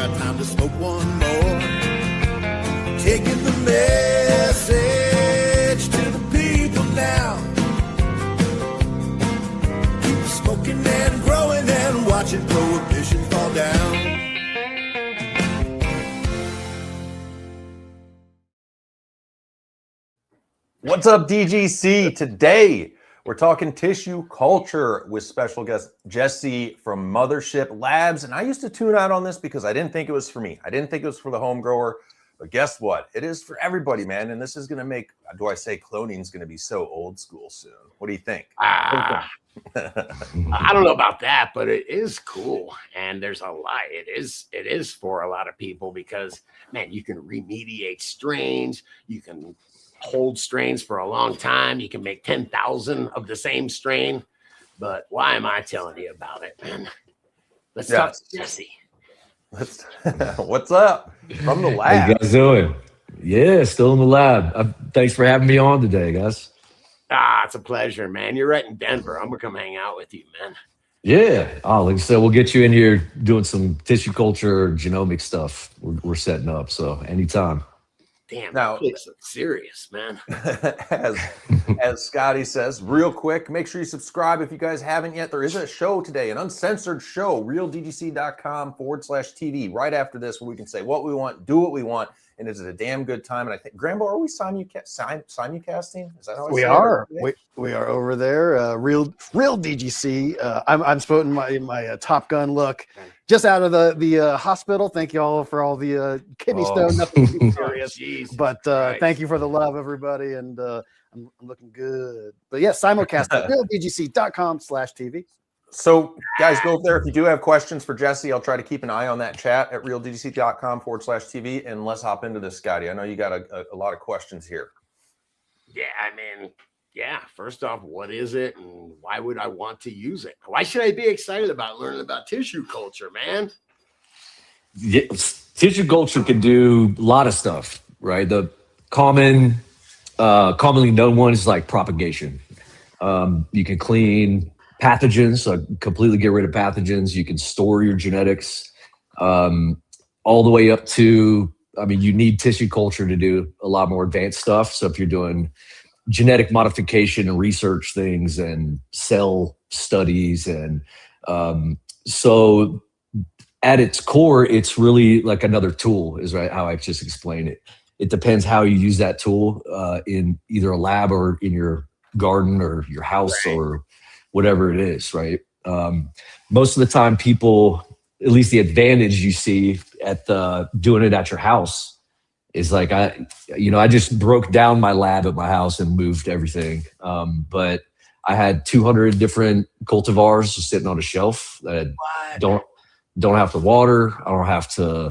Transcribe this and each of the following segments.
got time to smoke one more. Taking the message to the people now. Keep smoking and growing and watching prohibition fall down. What's up, DGC? Today, we're talking tissue culture with special guest Jesse from Mothership Labs. And I used to tune out on this because I didn't think it was for me. I didn't think it was for the home grower. But guess what? It is for everybody, man. And this is going to make, do I say cloning is going to be so old school soon? What do you think? I don't know about that, but it is cool. And there's a lot. It is for a lot of people because, man, you can remediate strains. You can hold strains for a long time. You can make 10,000 of the same strain. But why am I telling you about it, man? Let's talk to Jesse. What's up from the lab? How you guys doing? Yeah, still in the lab. Thanks for having me on today, guys. It's a pleasure, man. You're right in Denver. I'm gonna come hang out with you, man. Yeah. Like I said, we'll get you in here doing some tissue culture, genomic stuff. We're setting up, so anytime. Damn, now it's serious, man. as Scotty says, real quick, make sure you subscribe if you guys haven't yet. There is a show today, an uncensored show, realdgc.com/TV, right after this, where we can say what we want, do what we want, and it's a damn good time. And I think, Grambo, are we simulcasting? Is that how I we are? We are over there. Real DGC. I'm sporting my Top Gun look. Just out of the hospital. Thank you all for all the kidney stone. Nothing too serious, but thank you for the love, everybody, and I'm looking good. But yes, simulcast at realdgc.com/TV. So, guys, go over there. If you do have questions for Jesse, I'll try to keep an eye on that chat at realdgc.com/TV. And let's hop into this, Scotty. I know you got a lot of questions here. Yeah, I mean, first off, what is it and why would I want to use it? Why should I be excited about learning about tissue culture, man? Yeah, tissue culture can do a lot of stuff, right? The commonly known one is like propagation. You can clean pathogens, so completely get rid of pathogens. You can store your genetics all the way up to, you need tissue culture to do a lot more advanced stuff. So if you're doing genetic modification and research things and cell studies, and so at its core, it's really like another tool, is right how I just explained it. It depends how you use that tool in either a lab or in your garden or your house, right, or whatever it is, right? Most of the time people, at least the advantage you see at doing it at your house is like, I just broke down my lab at my house and moved everything. But I had 200 different cultivars just sitting on a shelf that don't have to water. I don't have to,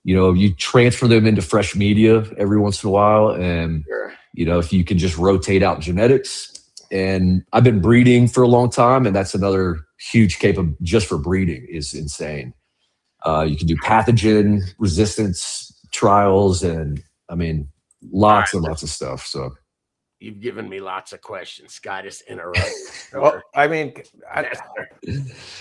you transfer them into fresh media every once in a while. And, if you can just rotate out genetics. And I've been breeding for a long time, and that's another huge capability just for breeding is insane. You can do pathogen resistance trials, and lots and lots of stuff. So you've given me lots of questions. Scott, just interrupt. Well, I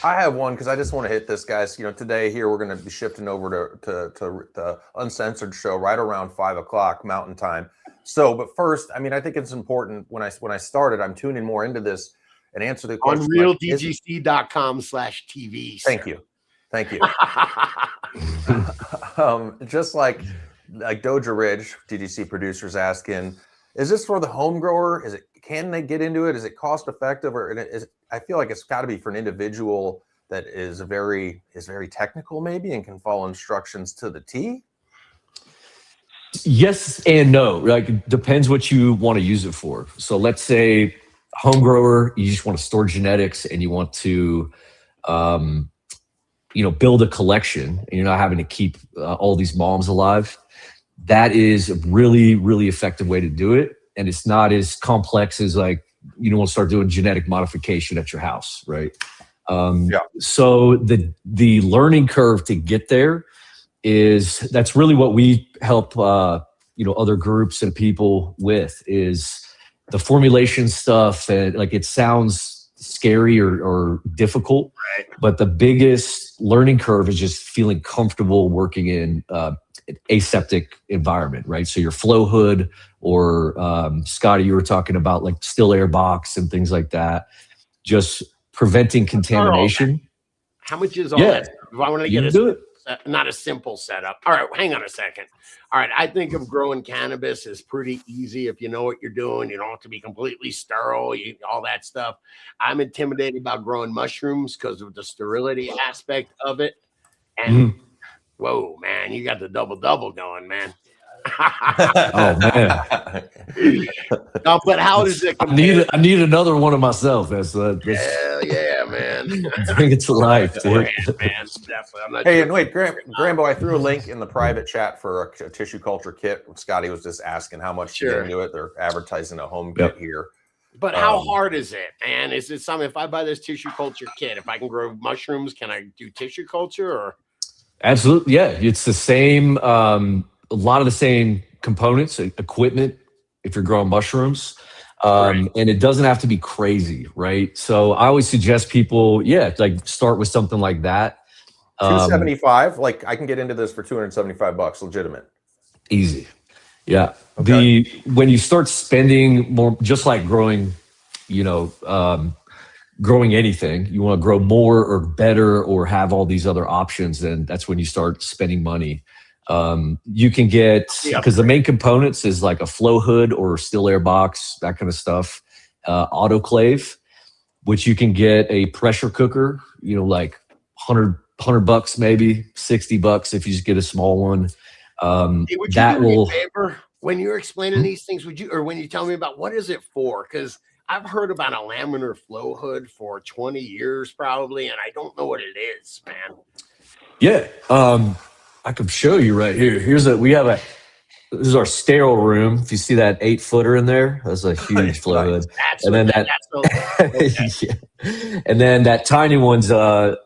have one because I just want to hit this, guys. Today here we're going to be shifting over to the uncensored show right around 5 o'clock Mountain Time. So, but first, I think it's important when I started, I'm tuning more into this and answer the question. On realdgc.com/TV. Thank you. Just like Doja Ridge, DGC producers asking, is this for the home grower? Can they get into it? Is it cost effective? Or I feel like it's got to be for an individual that is very technical maybe and can follow instructions to the T. Yes and no. Like, it depends what you want to use it for. So let's say home grower, you just want to store genetics and you want to, build a collection, and you're not having to keep all these moms alive. That is a really, really effective way to do it. And it's not as complex as like, you don't want to start doing genetic modification at your house, right? So the learning curve to get there that's really what we help other groups and people with, is the formulation stuff. And like, it sounds scary or difficult, Right. but the biggest learning curve is just feeling comfortable working in an aseptic environment, right? So your flow hood or Scotty, you were talking about like still air box and things like that, just preventing contamination. How much is all Yeah, that? If I want to you get can do it. not a simple setup. All right, hang on a second. All right, I think of growing cannabis as pretty easy if you know what you're doing. You don't have to be completely sterile, all that stuff. I'm intimidated about growing mushrooms because of the sterility aspect of it. And whoa, man, you got the double going, man. Oh man, No, but how does it compare? I need another one of myself. That's Hell yeah, man. bring it to life, dude. Beforehand, man. Definitely. I'm not Hey, sure. and wait, Grambo, I threw a link in the private chat for a tissue culture kit. Scotty was just asking how much to get into it. They're advertising a home kit here. But how hard is it, man? Is it something, if I buy this tissue culture kit, if I can grow mushrooms, can I do tissue culture or? Absolutely, yeah. It's the same, a lot of the same components, equipment, if you're growing mushrooms. And it doesn't have to be crazy, right? So I always suggest people, like start with something like that. 275, like I can get into this for $275, legitimate. Easy. Yeah. Okay. When you start spending more, just like growing, growing anything, you want to grow more or better or have all these other options, then that's when you start spending money. You can get, because the main components is like a flow hood or still air box, that kind of stuff. Autoclave, which you can get a pressure cooker, like $100 maybe, $60 if you just get a small one. Would you do me a favor when you're explaining these things? Or when you tell me about what is it for? Because I've heard about a laminar flow hood for 20 years probably, and I don't know what it is, man. Yeah, I can show you right here. This is our sterile room. If you see that 8-footer in there, that's a huge flow hood. And then and then that tiny one's the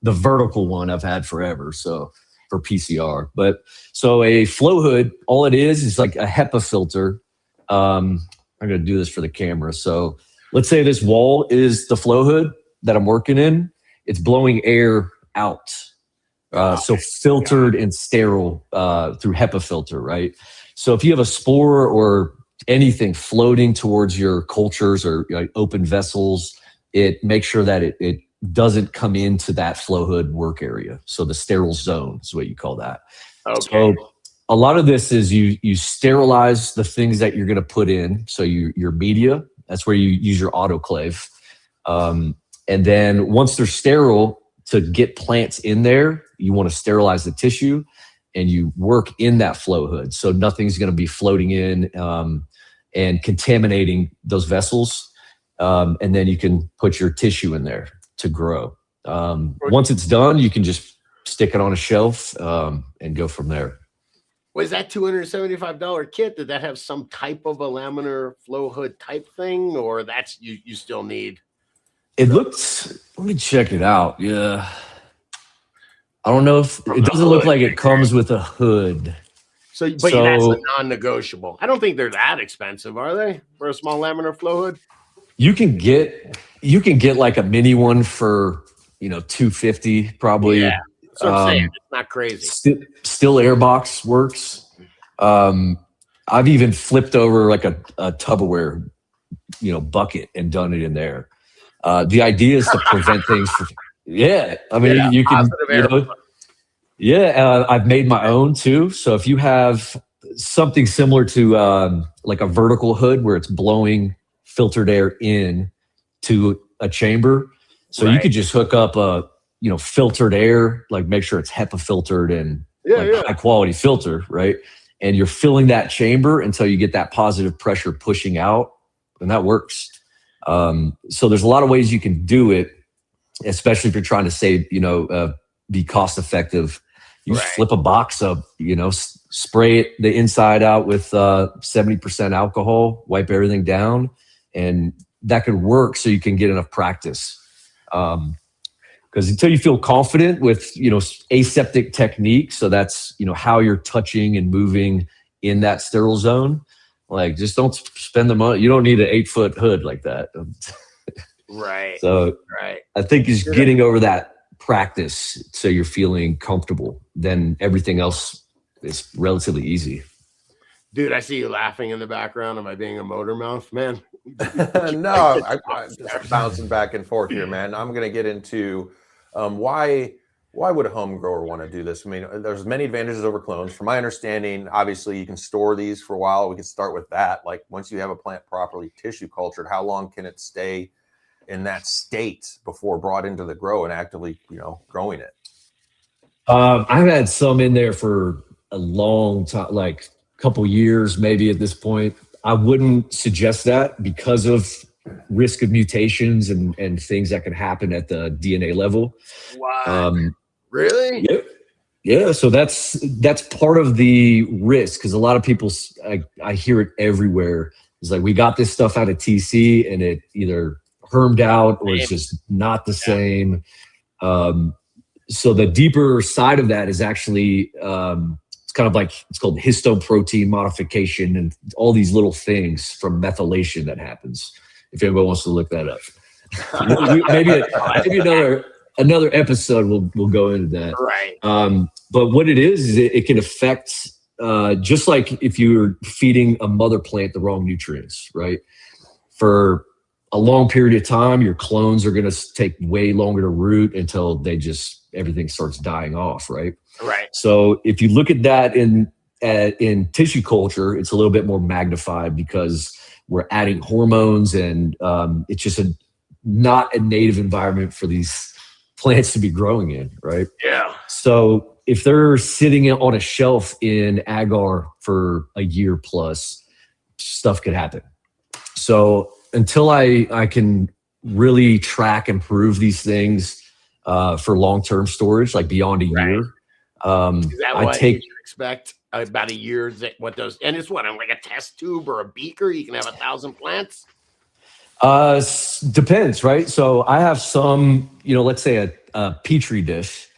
vertical one I've had forever. So for PCR, but so a flow hood, all it is like a HEPA filter. I'm going to do this for the camera. So let's say this wall is the flow hood that I'm working in. It's blowing air out. So filtered and sterile through HEPA filter, right? So if you have a spore or anything floating towards your cultures or open vessels, it makes sure that it doesn't come into that flow hood work area. So the sterile zone is what you call that. Okay. So a lot of this is you sterilize the things that you're going to put in. So your media, that's where you use your autoclave. And then once they're sterile, to get plants in there, you want to sterilize the tissue and you work in that flow hood. So nothing's going to be floating in and contaminating those vessels. And then you can put your tissue in there to grow. Once it's done, you can just stick it on a shelf and go from there. Was that $275 kit? Did that have some type of a laminar flow hood type thing, or that's you still need? It looks. Let me check it out. Yeah, I don't know if it doesn't look like it comes with a hood. So that's a non-negotiable. I don't think they're that expensive, are they? For a small laminar flow hood, you can get like a mini one for $250 probably. Yeah, that's what I'm saying. It's not crazy. Still air box works. I've even flipped over like a Tupperware, bucket and done it in there. The idea is to prevent things. You can. I've made my own too. So if you have something similar to like a vertical hood where it's blowing filtered air in to a chamber, so you could just hook up a filtered air, like make sure it's HEPA filtered and high quality filter, right? And you're filling that chamber until you get that positive pressure pushing out, and that works. So there's a lot of ways you can do it, especially if you're trying to save, be cost effective. You just flip a box up, spray it the inside out with 70% alcohol, wipe everything down, and that could work so you can get enough practice. Because until you feel confident with, aseptic technique, so that's, how you're touching and moving in that sterile zone, like just don't spend the money. You don't need an 8-foot hood like that. Right. So Right. I think just getting over that practice so you're feeling comfortable, then everything else is relatively easy. Dude, I see you laughing in the background. Am I being a motor mouth, man? No, I just bouncing back and forth here, man. I'm going to get into why would a home grower want to do this? I mean, there's many advantages over clones. From my understanding, obviously, you can store these for a while. We can start with that. Like once you have a plant properly tissue cultured, how long can it stay in that state before brought into the grow and actively, growing it? I've had some in there for a long time, like a couple years, maybe at this point. I wouldn't suggest that because of risk of mutations and things that can happen at the DNA level. Wow. Really? Yep. Yeah. So that's part of the risk, because a lot of people, I hear it everywhere. It's like, we got this stuff out of TC and it either hermed out or it's just not the same. So the deeper side of that is actually, it's kind of like, it's called histone protein modification and all these little things from methylation that happens. If anybody wants to look that up, maybe another episode we'll go into that. Right. But what it is it can affect, just like if you're feeding a mother plant the wrong nutrients, right? For a long period of time, your clones are going to take way longer to root until everything starts dying off, right? Right. So if you look at that in tissue culture, it's a little bit more magnified because we're adding hormones and it's just not a native environment for these plants to be growing in, right? Yeah. So if they're sitting on a shelf in agar for a year plus, stuff could happen. So until I can really track and prove these things for long-term storage, like beyond a year, Is that what you should expect? About a year? And it's what, like a test tube or a beaker? You can have 1,000 plants? Depends, right? So I have some, let's say a Petri dish.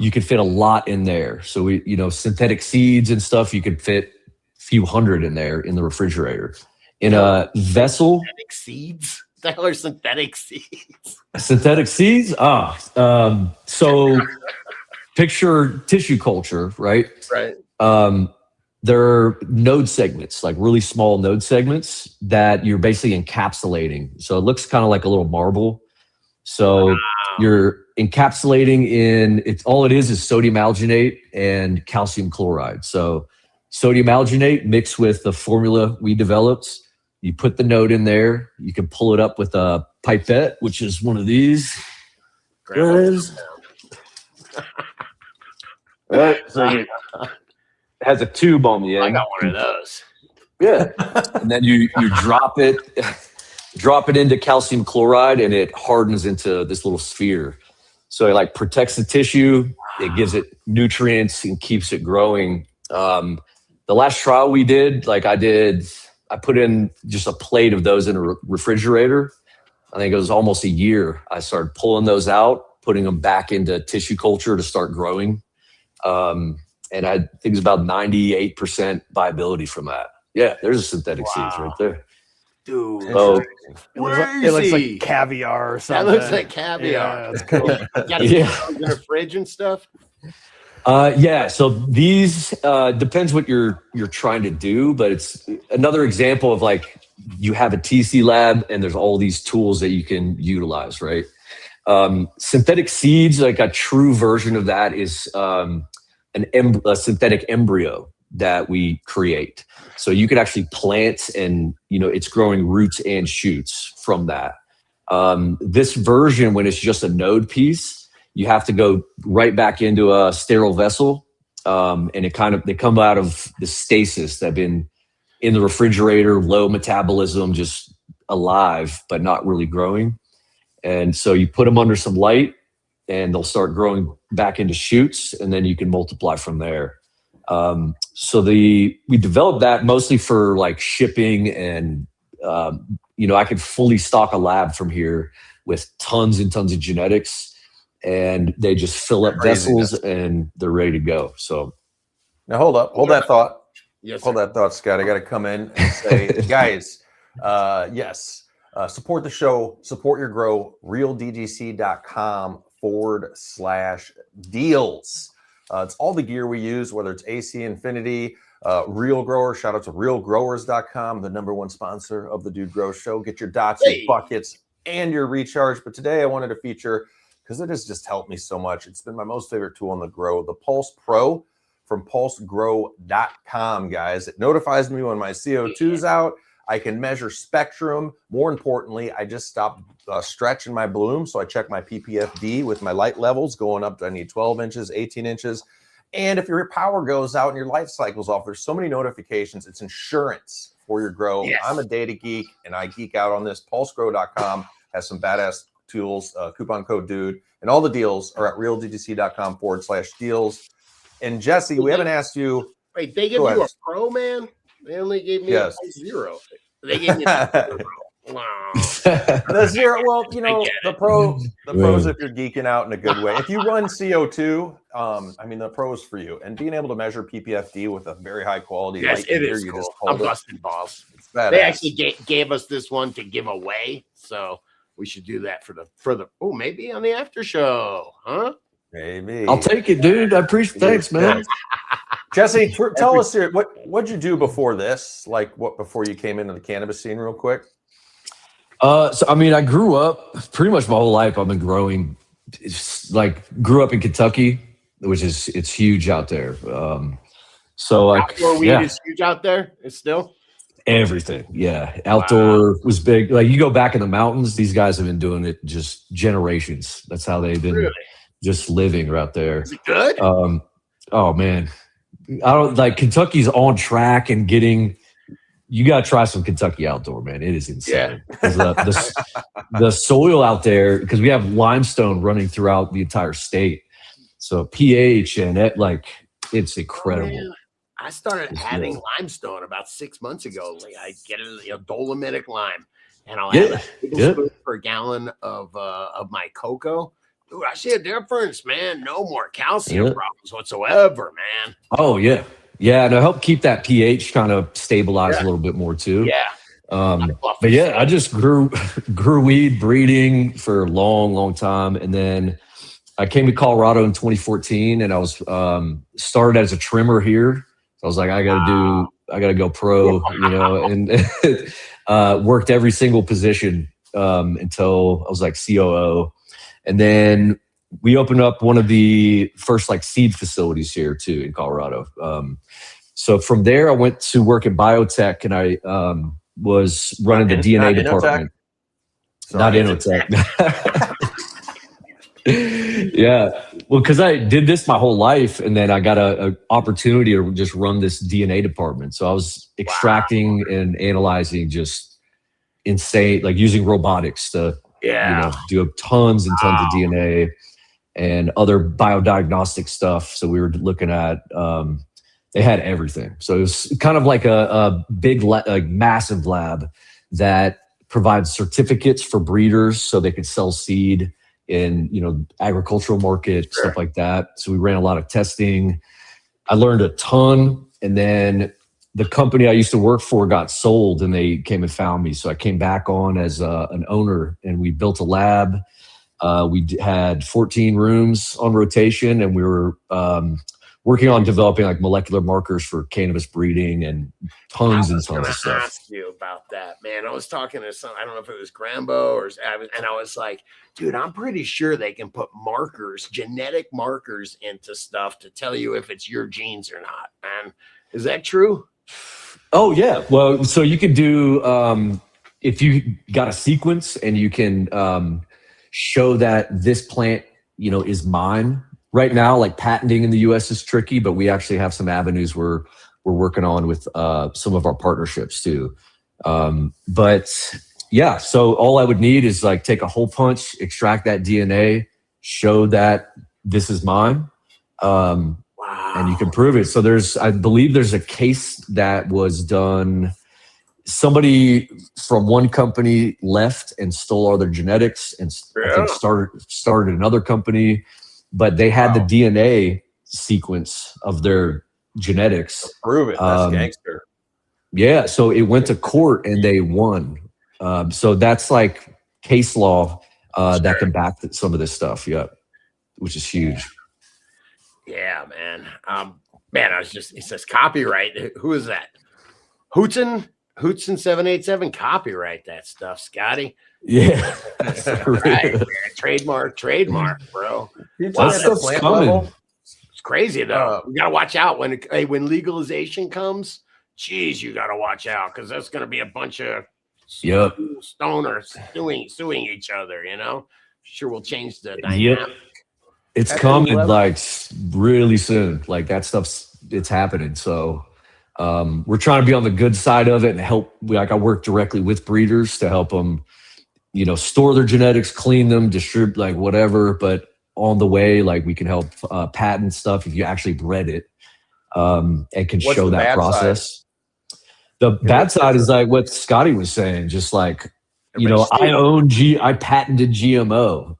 You could fit a lot in there. So we, synthetic seeds and stuff, you could fit a few hundred in there in the refrigerator. In a vessel. Synthetic seeds? The hell are synthetic seeds? Synthetic seeds? So picture tissue culture, right? Right. There are node segments, like really small node segments that you're basically encapsulating. So it looks kind of like a little marble. So you're encapsulating all it is sodium alginate and calcium chloride. So sodium alginate mixed with the formula we developed. You put the node in there. You can pull it up with a pipette, which is one of these. Guys. Right, so it has a tube on the end. I got one of those. Yeah. And then you drop it into calcium chloride and it hardens into this little sphere. So it protects the tissue, it gives it nutrients and keeps it growing. The last trial we did, I put in just a plate of those in a refrigerator. I think it was almost a year. I started pulling those out, putting them back into tissue culture to start growing. And I think it's about 98% viability from that. Yeah, there's a synthetic seeds right there. Dude. So, it looks like caviar or something. That looks like caviar. Yeah, it's cool. You got it in a fridge and stuff? Yeah, so these depends what you're trying to do, but it's another example of you have a TC lab and there's all these tools that you can utilize, right? Synthetic seeds, like a true version of that is a synthetic embryo that we create. So you could actually plant and, it's growing roots and shoots from that. This version, when it's just a node piece, you have to go right back into a sterile vessel. And they come out of the stasis that have been in the refrigerator, low metabolism, just alive, but not really growing. And so you put them under some light and they'll start growing back into shoots and then you can multiply from there. So we developed that mostly for shipping and, I could fully stock a lab from here with tons and tons of genetics. And they just fill up vessels and they're ready to go. So now hold that thought. Yes, hold that thought, Scott. I got to come in and say, guys, yes, Support the show, support your grow, realdgc.com/deals. It's all the gear we use, whether it's AC Ifinity, Real Grower. Shout out to realgrowers.com, the #1 sponsor of the Dude Grow Show. Get your dots, your buckets, and your recharge. But today I wanted to feature, because it has just helped me so much. It's been my most favorite tool on the grow, the Pulse Pro from pulsegrow.com, guys. It notifies me when my CO2's out. I can measure spectrum. More importantly, I just stopped stretching my bloom. So I check my PPFD with my light levels going up. I need 12 inches, 18 inches. And if your power goes out and your light cycle's off, there's so many notifications. It's insurance for your grow. Yes. I'm a data geek and I geek out on this. Pulsegrow.com has some badass tools, coupon code DUDE, and all the deals are at realdgc.com/deals. And Jesse, we haven't asked you. Wait, they give you a pro, man? They only gave me a 0. They gave me a 0. Wow. The 0. Well, you know, the pros if you're geeking out in a good way. If you run CO2, I mean, the pros for you. And being able to menger PPFD with a very high quality yes, light it meter, is you cool. just I'm hold it. busting balls. They actually gave us this one to give away, so we should do that for the maybe on the after show, huh? Maybe. I'll take it, dude. I appreciate. Thanks, man. Jesse, tell us here, what'd you do before this? Like before you came into the cannabis scene, real quick? So I mean, I grew up pretty much my whole life. I've been growing. Grew up in Kentucky, which it's huge out there. So like outdoor weed is huge out there. It's still everything. Yeah, outdoor was big. Like you go back in the mountains, these guys have been doing it just generations. That's how they've been just living right there. Is it good? Oh man, I don't like Kentucky's on track and getting. You got to try some Kentucky outdoor, man. It is insane. Yeah. The soil out there, because we have limestone running throughout the entire state. So pH and it's incredible. Oh, I started having limestone about 6 months ago. Like I get a dolomitic lime, and I'll add a tablespoon per gallon of my cocoa. Dude, I see a difference, man. No more calcium problems whatsoever, man. Oh yeah. Yeah, to help keep that pH kind of stabilized a little bit more too. Yeah. But yeah, I just grew weed breeding for a long time. And then I came to Colorado in 2014 and I was started as a trimmer here. So I was like, I gotta go pro, you know, and worked every single position until I was like COO. And then we opened up one of the first seed facilities here too in Colorado. So from there, I went to work in biotech, and I was running the DNA department. Not Inotech. Yeah, well, because I did this my whole life, and then I got an opportunity to just run this DNA department. So I was extracting and analyzing just insane, like using robotics to do tons and tons of DNA and other biodiagnostic stuff. So we were looking at, they had everything. So it was kind of like a big, massive lab that provides certificates for breeders so they could sell seed in, agricultural market, stuff like that. So we ran a lot of testing. I learned a ton. And then the company I used to work for got sold and they came and found me. So I came back on as an owner and we built a lab. We had 14 rooms on rotation, and we were working on developing molecular markers for cannabis breeding and tons and tons of stuff. I was ask you about that, man. I was talking to I don't know if it was Grambo and I was like, dude, I'm pretty sure they can put markers, genetic markers into stuff to tell you if it's your genes or not. Man, is that true? Oh yeah. Well, so you can do if you got a sequence and you can show that this plant, is mine. Right now, patenting in the US is tricky, but we actually have some avenues we're working on with some of our partnerships too. But yeah, so all I would need is take a hole punch, extract that DNA, show that this is mine. And you can prove it. So I believe there's a case that was done. Somebody from one company left and stole all their genetics and I think started another company, but they had the DNA sequence of their genetics. Prove it. That's gangster. Yeah. So it went to court and they won. So that's like case law that can back some of this stuff. Yeah, which is huge. Yeah, man. Man, it says copyright. Who is that? Hootson 787. Copyright that stuff, Scotty. Yeah, Right, man. Trademark, bro. That stuff's coming. It's crazy though. We gotta watch out when legalization comes. Geez, you gotta watch out because there's gonna be a bunch of stoners suing each other. You know, sure will change the dynamic. Yep. It's coming like really soon. Like that it's happening. So we're trying to be on the good side of it and help. Like I work directly with breeders to help them, store their genetics, clean them, distribute, like whatever. But on the way, like we can help patent stuff if you actually bred it and can show that process. The bad side is like what Scotty was saying, just like, I patented GMO,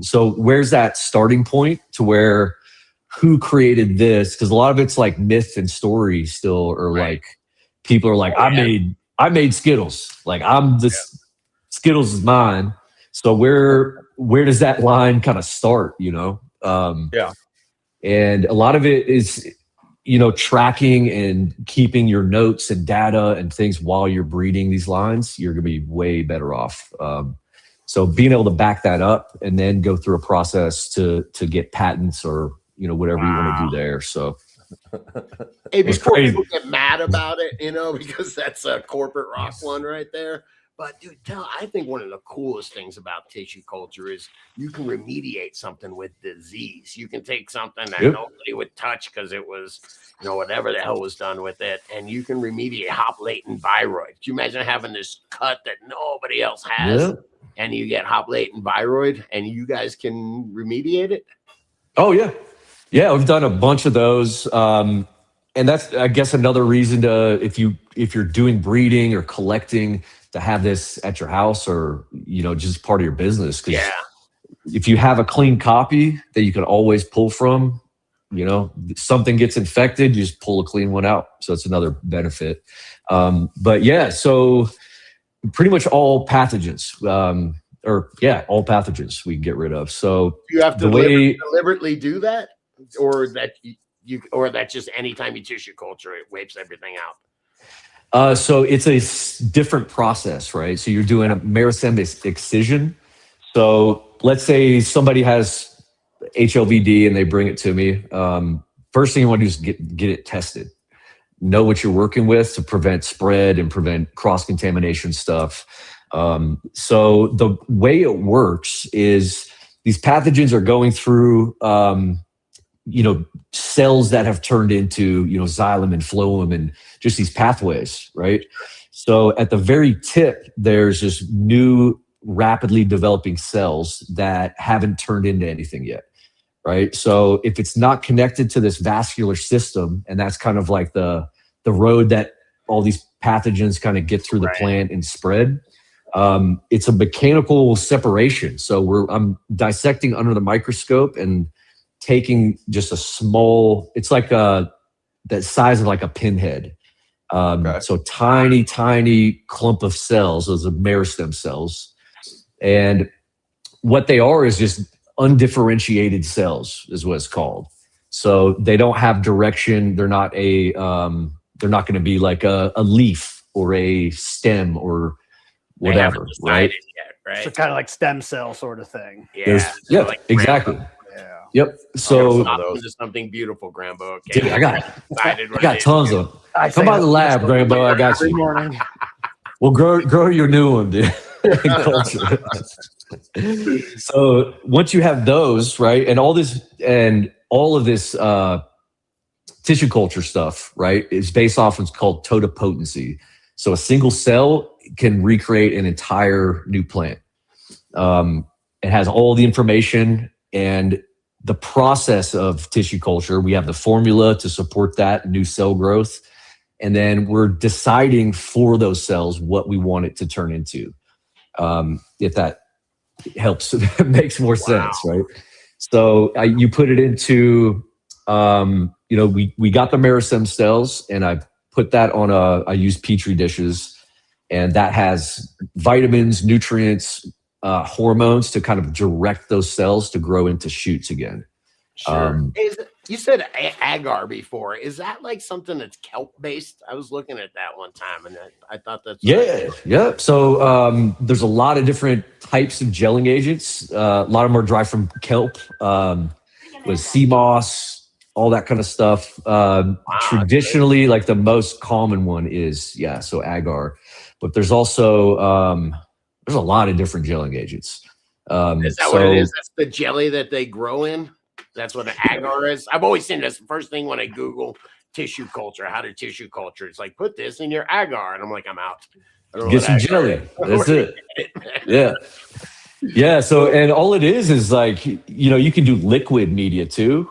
so where's that starting point to where who created this? Because a lot of it's like myth and story still, or like people are like, I made Skittles. Like Skittles is mine. So where does that line kind of start, And a lot of it is, tracking and keeping your notes and data and things while you're breeding these lines, you're going to be way better off. So being able to back that up and then go through a process to get patents or, whatever you want to do there. So hey, before people get mad about it, because that's a corporate rock one right there. But dude, I think one of the coolest things about tissue culture is you can remediate something with disease. You can take something that nobody would touch because it was, whatever the hell was done with it, and you can remediate hop latent viroid. Can you imagine having this cut that nobody else has, and you get hop latent viroid, and you guys can remediate it? Oh yeah, we've done a bunch of those. And that's, I guess, another reason to if you're doing breeding or collecting, to have this at your house or just part of your business. Because if you have a clean copy that you can always pull from, something gets infected, you just pull a clean one out. So it's another benefit. But so pretty much all pathogens, all pathogens we can get rid of. So you have to deliberately do that, or that just anytime you tissue culture, it wipes everything out. So it's a different process, right? So you're doing a meristem excision. So let's say somebody has HLVD and they bring it to me. First thing you want to do is get it tested. Know what you're working with to prevent spread and prevent cross-contamination stuff. So the way it works is these pathogens are going through cells that have turned into, xylem and phloem and just these pathways, right? So at the very tip, there's just new rapidly developing cells that haven't turned into anything yet, right? So if it's not connected to this vascular system, and that's kind of like the road that all these pathogens kind of get through the plant and spread, it's a mechanical separation. So I'm dissecting under the microscope and taking just a small, it's like that size of like a pinhead. So tiny clump of cells, those are meristem cells. And what they are is just undifferentiated cells is what it's called. So they don't have direction. They're not they're not going to be like a leaf or a stem or whatever, right? Yet, right? So kind of like stem cell sort of thing. Exactly. Yeah. Yep. So this is something beautiful, Grambo. Okay. Dude, I got tons of them. Come by the lab, Grambo. I got you. Morning. Well, grow your new one, dude. Culture. So once you have those, right, and all of this tissue culture stuff, right, is based off what's called totipotency. So a single cell can recreate an entire new plant. It has all the information and the process of tissue culture. We have the formula to support that new cell growth. And then we're deciding for those cells what we want it to turn into. If that helps, makes more sense, right? So you put it into, we got the meristem cells, and I put that on I use Petri dishes, and that has vitamins, nutrients, hormones to kind of direct those cells to grow into shoots again. Sure. You said agar before. Is that like something that's kelp based? I was looking at that one time, and I thought that's yeah. So there's a lot of different types of gelling agents. A lot of them are derived from kelp, with sea moss, all that kind of stuff. Traditionally, like the most common one is so agar, but there's also there's a lot of different gelling agents. Is that what it is? That's the jelly that they grow in. That's what an agar is. I've always seen this first thing when I Google tissue culture, how to tissue culture. It's like, put this in your agar. And I'm like, I'm out. Get some jelly. That's it. Yeah. So, and all it is like, you can do liquid media too.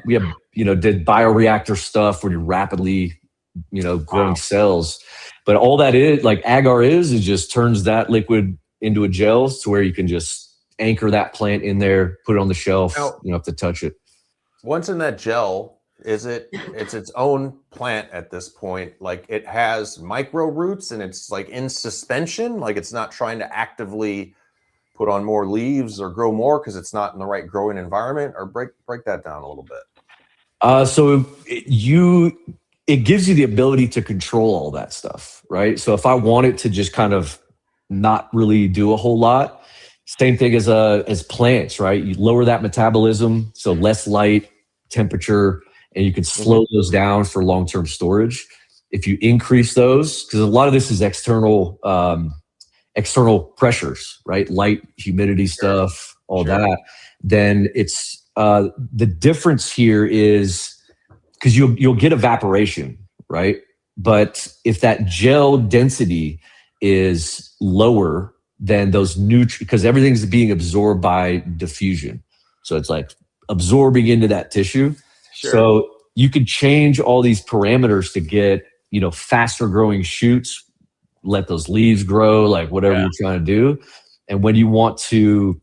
We have, did bioreactor stuff where you're rapidly, growing cells. But all that is, like agar is just turns that liquid into a gel to where you can just anchor that plant in there, put it on the shelf. Now, you don't have to touch it. Once in that gel, it's its own plant at this point. Like it has micro roots and it's like in suspension. Like it's not trying to actively put on more leaves or grow more because it's not in the right growing environment. Or break that down a little bit. So it gives you the ability to control all that stuff, right? So if I want it to just kind of not really do a whole lot, same thing as plants, right? You lower that metabolism, so less light, temperature, and you can slow those down for long-term storage. If you increase those, because a lot of this is external pressures, right? Light, humidity stuff, all that. Then it's the difference here is because you'll get evaporation, right? But if that gel density is lower, then those because everything's being absorbed by diffusion. So it's like absorbing into that tissue. Sure. So you could change all these parameters to get, faster growing shoots, let those leaves grow, like whatever you're trying to do. And when you want to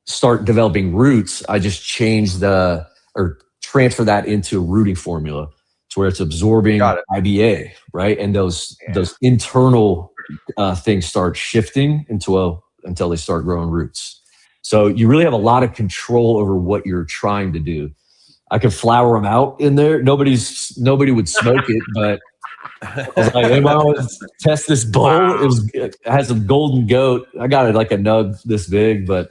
start developing roots, I just transfer that into a rooting formula to where it's absorbing IBA, right? And those internal things start shifting until they start growing roots. So you really have a lot of control over what you're trying to do. I could flower them out in there. Nobody would smoke it, but I was like, hey, I want to test this bowl. It has some golden goat. I got it like a nug this big, but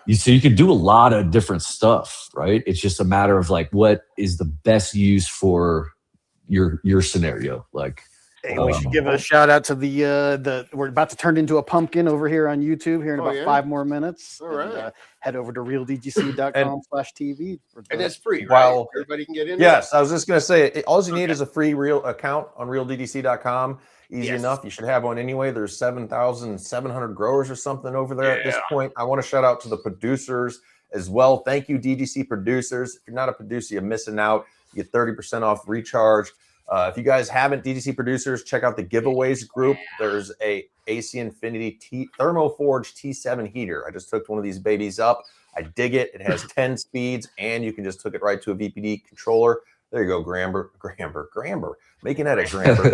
you can do a lot of different stuff, right? It's just a matter of like, what is the best use for your scenario? Like, hey, we should give a shout out to the we're about to turn into a pumpkin over here on YouTube here in about 5 more minutes. All right. And, head over to realdgc.com/TV. And that's free, right? Well, Everybody can get in. Yes, I was just going to say, all you need is a free real account on realdgc.com. Easy enough. You should have one anyway. There's 7,700 growers or something over there at this point. I want to shout out to the producers as well. Thank you, DGC producers. If you're not a producer, you're missing out. You get 30% off recharge. If you guys haven't, DGC producers, check out the giveaways group. There's a AC Infinity Thermoforge T7 heater. I just hooked one of these babies up. I dig it. It has 10 speeds, and you can just hook it right to a VPD controller. There you go, Gramber. Making that a Gramber.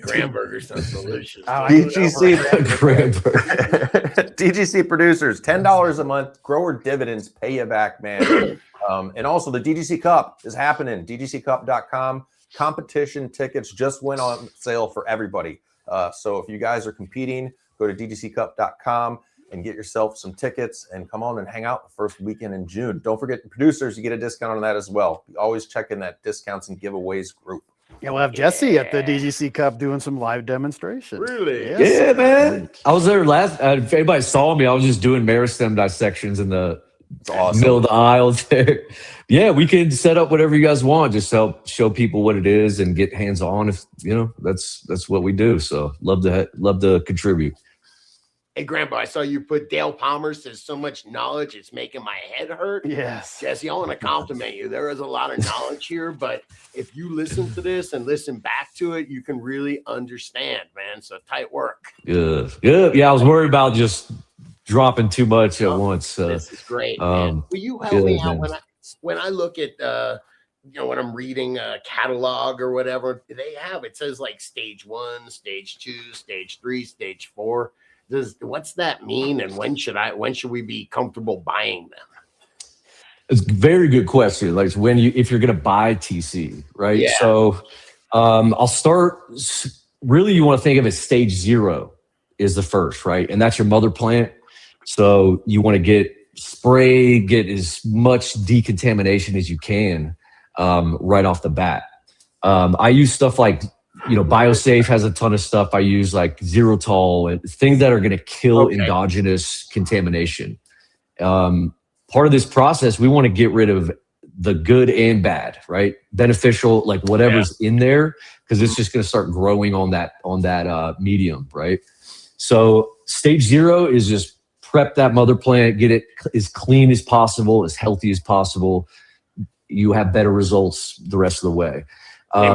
Gramburger sounds delicious. DGC producers, $10 a month. Grower dividends pay you back, man. And also the DGC Cup is happening. DGCcup.com. Competition tickets just went on sale for everybody. So if you guys are competing, go to DGCcup.com and get yourself some tickets and come on and hang out the first weekend in June. Don't forget the producers, you get a discount on that as well. Always check in that discounts and giveaways group. Yeah, we'll have Jesse at the DGC Cup doing some live demonstrations. Really? Yes. Yeah, man. I was there last. If anybody saw me, I was just doing meristem dissections in the middle of the aisle there. Yeah, we can set up whatever you guys want. Just help show people what it is and get hands on. If that's what we do. So love to contribute. Hey, Grambo, I saw you put Dale Palmer says so much knowledge, it's making my head hurt. Yes. Jesse, I want to compliment you. There is a lot of knowledge here, but if you listen to this and listen back to it, you can really understand, man. So tight work. Good. Yeah, I was worried about just dropping too much at once. This is great, man. Will you help me out when I look at when I'm reading a catalog or whatever, it says like stage 1, stage 2, stage 3, stage 4. What's that mean? And when should we be comfortable buying them? It's a very good question. Like if you're going to buy TC, right? Yeah. So I'll start. Really, you want to think of it as stage 0 is the first, right? And that's your mother plant. So you want to get as much decontamination as you can right off the bat. I use stuff like, BioSafe has a ton of stuff. I use like Xerotol and things that are going to kill endogenous contamination. Part of this process, we want to get rid of the good and bad, right? Beneficial, like whatever's in there, because it's just going to start growing on that medium, right? So stage 0 is just prep that mother plant, get it as clean as possible, as healthy as possible. You have better results the rest of the way. A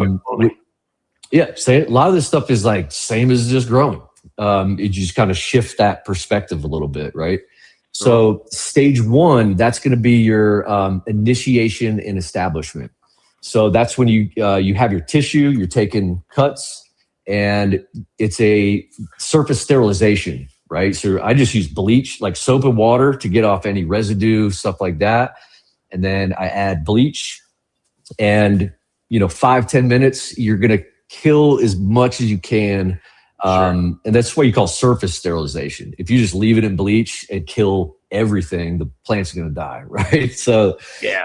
lot of this stuff is like same as just growing. You just kind of shift that perspective a little bit, right? So stage 1, that's going to be your initiation and establishment. So that's when you have your tissue, you're taking cuts, and it's a surface sterilization, right? So I just use bleach, like soap and water, to get off any residue, stuff like that. And then I add bleach, and 5-10 minutes, you're going to kill as much as you can. And that's what you call surface sterilization. If you just leave it in bleach and kill everything, the plant's going to die, right? So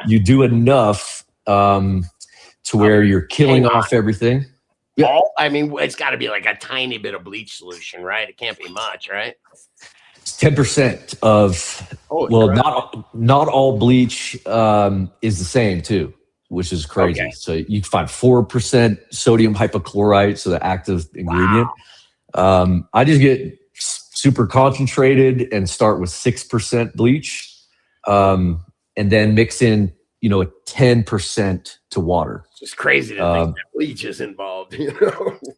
you do enough to where you're killing off everything. Yeah. It's got to be like a tiny bit of bleach solution, right? It can't be much, right? 10% of not all bleach is the same too, which is crazy. Okay. So you can find 4% sodium hypochlorite, so the active ingredient. I just get super concentrated and start with 6% bleach, and then mix in, a 10% to water. It's just crazy to think that bleach is involved,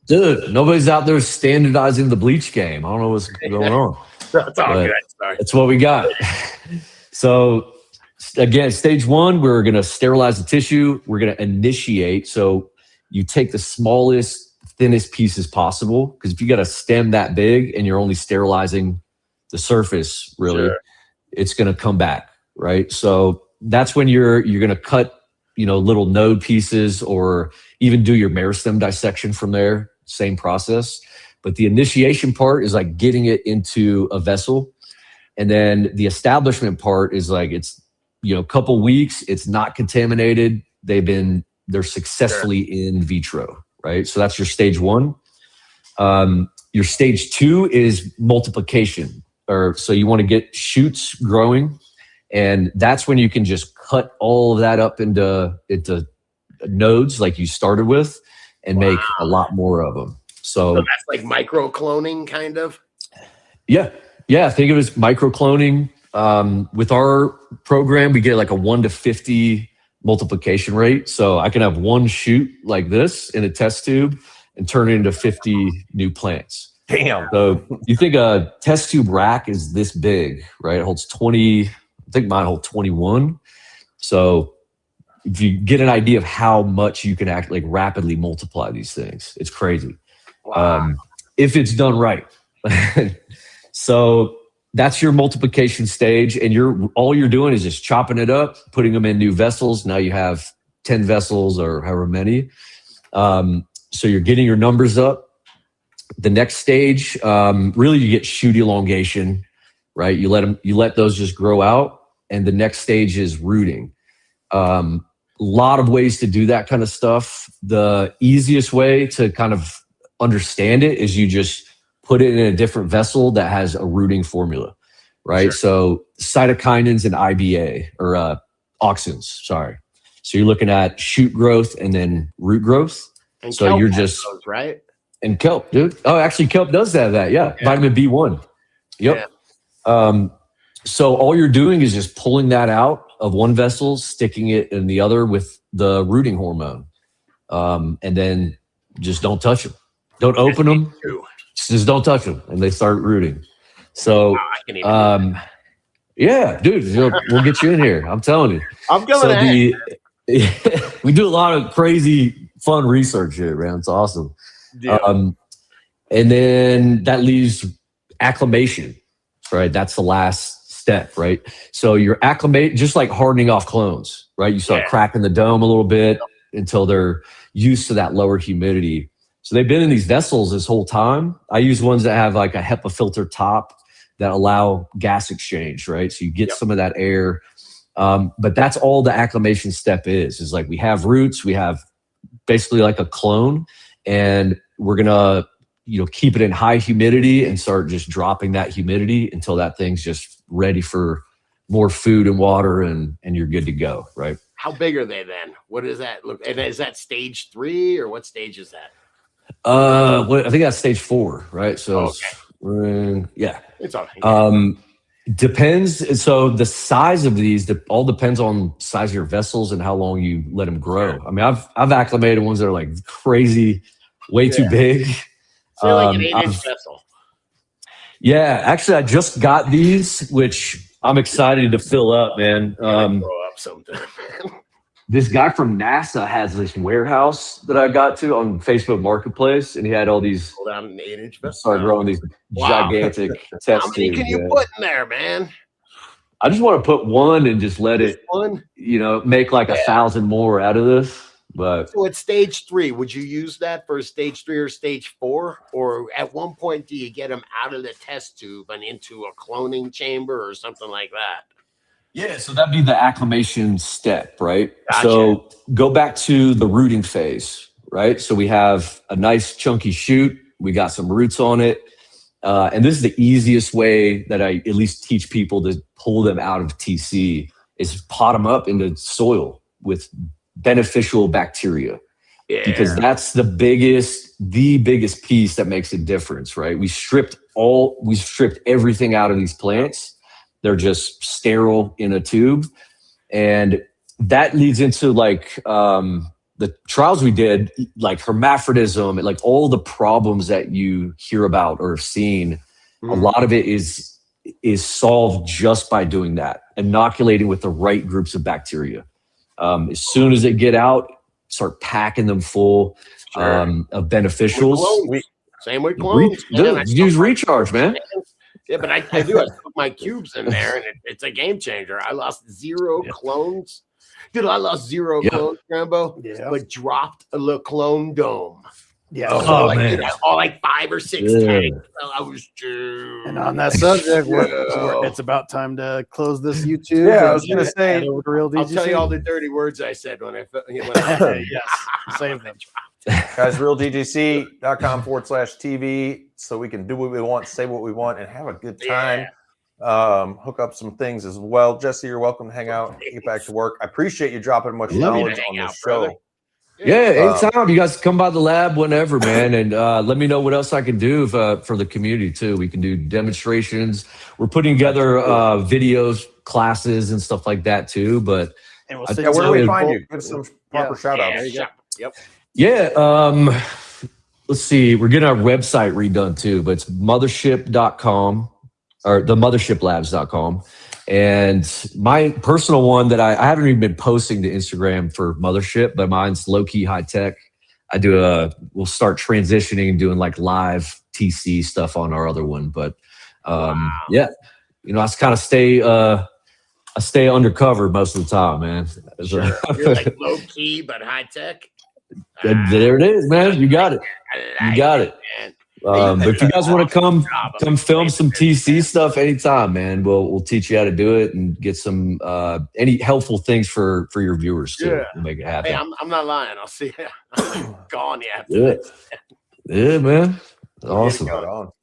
Dude, nobody's out there standardizing the bleach game. I don't know what's going on. That's all good. Sorry. That's what we got. So again, stage 1, we're going to sterilize the tissue. We're going to initiate. So you take the smallest, thinnest pieces possible, because if you got a stem that big and you're only sterilizing the surface, really, it's going to come back, right? So that's when you're going to cut, little node pieces, or even do your meristem dissection from there. Same process. But the initiation part is like getting it into a vessel. And then the establishment part is like, it's, a couple weeks, it's not contaminated. They're successfully in vitro, right? So that's your stage 1. Your stage 2 is multiplication. So you want to get shoots growing. And that's when you can just cut all of that up into nodes like you started with, and make a lot more of them. So that's like micro cloning, kind of. Yeah. Think of it as micro cloning. With our program, we get like a 1 to 50 multiplication rate. So I can have one shoot like this in a test tube and turn it into 50 new plants. Damn. So you think a test tube rack is this big, right? It holds 20. I think mine hold 21. So if you get an idea of how much you can actually rapidly multiply these things, it's crazy. Wow. If it's done right. So that's your multiplication stage, and all you're doing is just chopping it up, putting them in new vessels. Now you have 10 vessels or however many. So you're getting your numbers up. The next stage, really, you get shoot elongation, right? You let those just grow out, and the next stage is rooting. A lot of ways to do that kind of stuff. The easiest way to kind of understand it is you just put it in a different vessel that has a rooting formula, right? Sure. So cytokinins and IBA, or auxins, sorry. So you're looking at shoot growth and then root growth. And so kelp you're just those, right? And kelp, dude. Oh, actually, kelp does have that. Yeah, vitamin B1. Yep. Yeah. So all you're doing is just pulling that out of one vessel, sticking it in the other with the rooting hormone, and then just don't touch them. Don't open them. Just don't touch them, and they start rooting. So, yeah, dude, we'll get you in here. I'm telling you. I'm going we do a lot of crazy, fun research here, man. It's awesome. Yeah. And then that leaves acclimation, right? That's the last step, right? So you're acclimate, just like hardening off clones, right? You start cracking the dome a little bit until they're used to that lower humidity. So they've been in these vessels this whole time. I use ones that have like a HEPA filter top that allow gas exchange, right? So you get some of that air. But that's all the acclimation step is like we have roots, we have basically like a clone, and we're gonna keep it in high humidity and start just dropping that humidity until that thing's just ready for more food and water, and you're good to go, right? How big are they then? What does that look? And is that stage 3 or what stage is that? I think that's stage 4, right? So It's all right. Depends. So the size of these all depends on size of your vessels and how long you let them grow. I mean, I've acclimated ones that are like crazy, way too big. So like an 8-inch vessel. Yeah, actually, I just got these, which I'm excited to fill up, man. Grow up sometime. This guy from NASA has this warehouse that I got to on Facebook Marketplace, and he had all these. Pull down an 8-inch vessel. Started growing these gigantic test How many tubes, can you put in there, man? I just want to put one and just let it, make like 1,000 more out of this. But so at stage 3, would you use that for stage 3 or stage 4? Or at one point, do you get them out of the test tube and into a cloning chamber or something like that? yeah, so that'd be the acclimation step, right? Gotcha. So go back to the rooting phase, right? So we have a nice chunky shoot. We got some roots on it. And this is the easiest way that I at least teach people to pull them out of TC is pot them up into soil with beneficial bacteria. Yeah. Because that's the biggest piece that makes a difference, right? We stripped everything out of these plants. They're just sterile in a tube. And that leads into like the trials we did, like hermaphrodism, like all the problems that you hear about or have seen. A lot of it is solved just by doing that, inoculating with the right groups of bacteria. As soon as they get out, start packing them full of beneficials. Same with clones. Use recharge, man. Yeah, but I do. I put my cubes in there, and it's a game changer. I lost 0 clones. Dude, I lost 0 clones, Grambo, but dropped a clone dome. Yeah. So man. All like 5 or 6 tanks. So I was And on that subject, it's about time to close this YouTube. Yeah, I was going to say, I'll tell you all the dirty words I said when I save them. Guys, realdgc.com/TV, so we can do what we want, say what we want, and have a good time. Hook up some things as well. Jesse, you're welcome to hang out, get back to work. I appreciate you dropping much knowledge on this show. Brother. Yeah, anytime. You guys come by the lab whenever, man, and let me know what else I can do for the community too. We can do demonstrations. We're putting together videos, classes, and stuff like that too. But where do we find you? Give some proper shout outs. Yep. Yeah. Let's see. We're getting our website redone too, but it's mothership.com or the mothershiplabs.com. And my personal one that I haven't even been posting to Instagram for Mothership, but mine's low key high tech. We'll start transitioning and doing like live TC stuff on our other one. But I kind of stay undercover most of the time, man. Sure. You're like low key but high tech. There it is, man. You got it. You got it. But if you guys want to come film some TC stuff anytime, man, we'll teach you how to do it and get some any helpful things for your viewers too. We'll make it happen. Hey, I'm not lying. I'll see you. I'm gone. Yeah, man. Awesome. All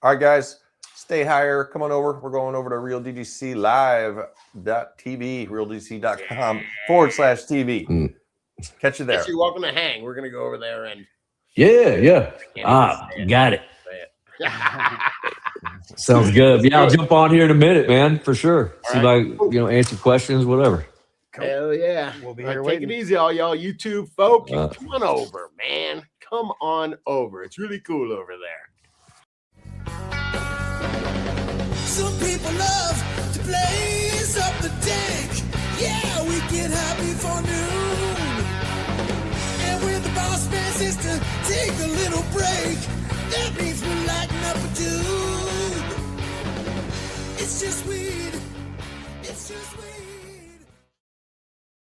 right, guys. Stay higher. Come on over. We're going over to realdgclive.tv, realdgc.com/TV. Catch you there. You're welcome to hang. We're going to go over there and. Yeah. Got it. Sounds good. Yeah, I'll jump on here in a minute, man, for sure. See if I answer questions, whatever. Hell yeah. We'll be here Take it easy, all y'all YouTube folk. Come on over, man. Come on over. It's really cool over there. Some people love to blaze up the dank. Yeah, we get happy for noon. to take a little break. That means we're lighting up a tube. It's just weed. It's just weed.